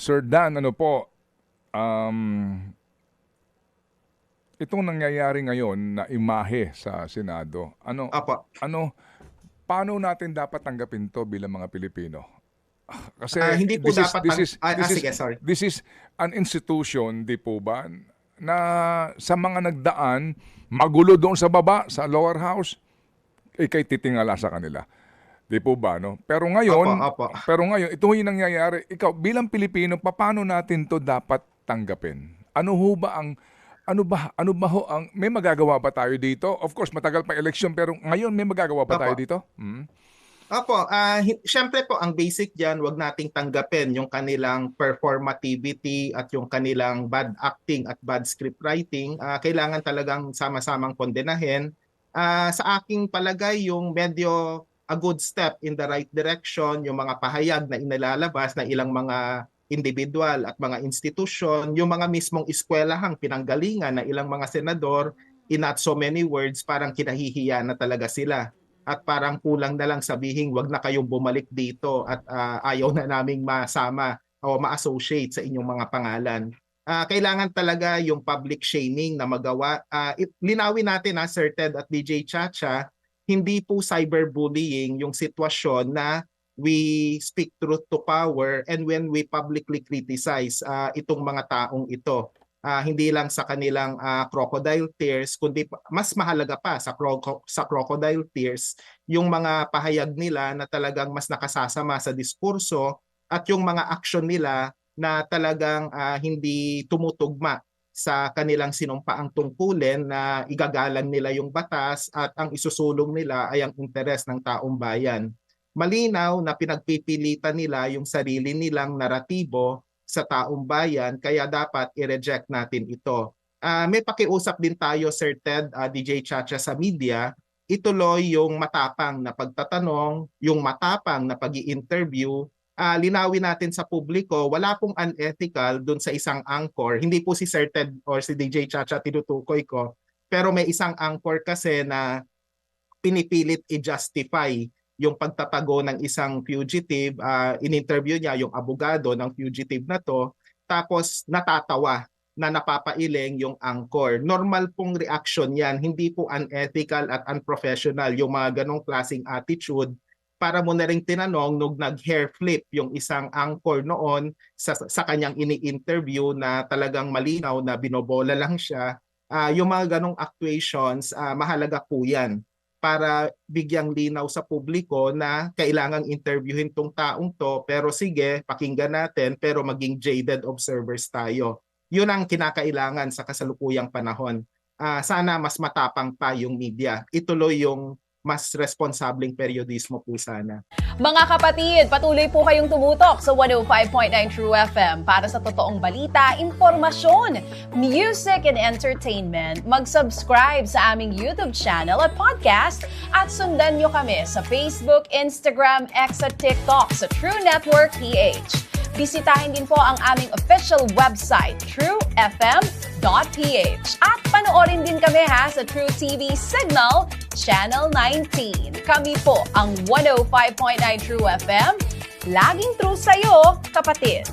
Sir Dan, ano po, um, itong nangyayari ngayon na imahe sa Senado, Opo. ano, paano natin dapat tanggapin to bilang mga Pilipino? Kasi Hindi po dapat sige, sorry. this is an institution, di po ba, na sa mga nagdaan, magulo doon sa baba, sa lower house, ikay titingala sa kanila. Di po ba, no? Opo, opo. Pero ngayon, ito yung nangyayari. Ikaw, bilang Pilipino, paano natin to dapat tanggapin? Ano ba ho ang, may magagawa ba tayo dito? Of course, matagal pa election, pero ngayon may magagawa ba tayo Opo. dito? Hmm? Opo, syempre po ang basic diyan, wag nating tanggapin yung kanilang performativity at yung kanilang bad acting at bad script writing. Kailangan talagang sama-samang kondenahin. Sa aking palagay, yung medyo a good step in the right direction, yung mga pahayag na inilalabas na ilang mga individual at mga institusyon, yung mga mismong eskwelahang pinanggalingan na ilang mga senador, in not so many words, parang kinahihiya na talaga sila. At parang kulang na lang sabihin, wag na kayong bumalik dito at ayaw na naming masama o ma-associate sa inyong mga pangalan. Kailangan talaga yung public shaming na magawa. Linawin natin Sir Ted at DJ Chacha, hindi po cyberbullying yung sitwasyon na we speak truth to power and when we publicly criticize itong mga taong ito. Hindi lang sa kanilang crocodile tears, kundi mas mahalaga pa sa crocodile tears, yung mga pahayag nila na talagang mas nakasasama sa diskurso at yung mga aksyon nila na talagang hindi tumutugma sa kanilang sinumpaang tungkulin na igagalang nila yung batas at ang isusulong nila ay ang interes ng taong bayan. Malinaw na pinagpipilitan nila yung sarili nilang naratibo sa taong bayan, kaya dapat i-reject natin ito. May pakiusap din tayo, Sir Ted, DJ Chacha, sa media, ituloy yung matapang na pagtatanong, yung matapang na pag-i-interview. Linawin natin sa publiko, wala pong unethical dun sa isang anchor. Hindi po si Sir Ted or si DJ Chacha tinutukoy ko, pero may isang anchor kasi na pinipilit i-justify yung pagtatago ng isang fugitive. In-interview niya yung abogado ng fugitive na to, tapos natatawa na napapailing yung anchor. Normal pong reaction yan, hindi po unethical at unprofessional yung mga ganong klaseng attitude. Para mo na rin tinanong nung nag-hair flip yung isang anchor noon sa kanyang ini-interview na talagang malinaw na binobola lang siya. Yung mga ganong actuations, mahalaga po yan para bigyang linaw sa publiko na kailangang interviewin tong taong to, pero sige, pakinggan natin, pero maging jaded observers tayo. Yun ang kinakailangan sa kasalukuyang panahon. Sana mas matapang pa yung media. Ituloy yung mas responsableng periodismo po sana. Mga kapatid, patuloy po kayong tumutok sa 105.9 True FM para sa totoong balita, impormasyon, music, and entertainment. Mag-subscribe sa aming YouTube channel at podcast at sundan nyo kami sa Facebook, Instagram, X at TikTok sa True Network PH. Bisitahin din po ang aming official website, truefm.ph. At panoorin din kami sa True TV Signal, Channel 19. Kami po ang 105.9 True FM. Laging true sa'yo, kapatid.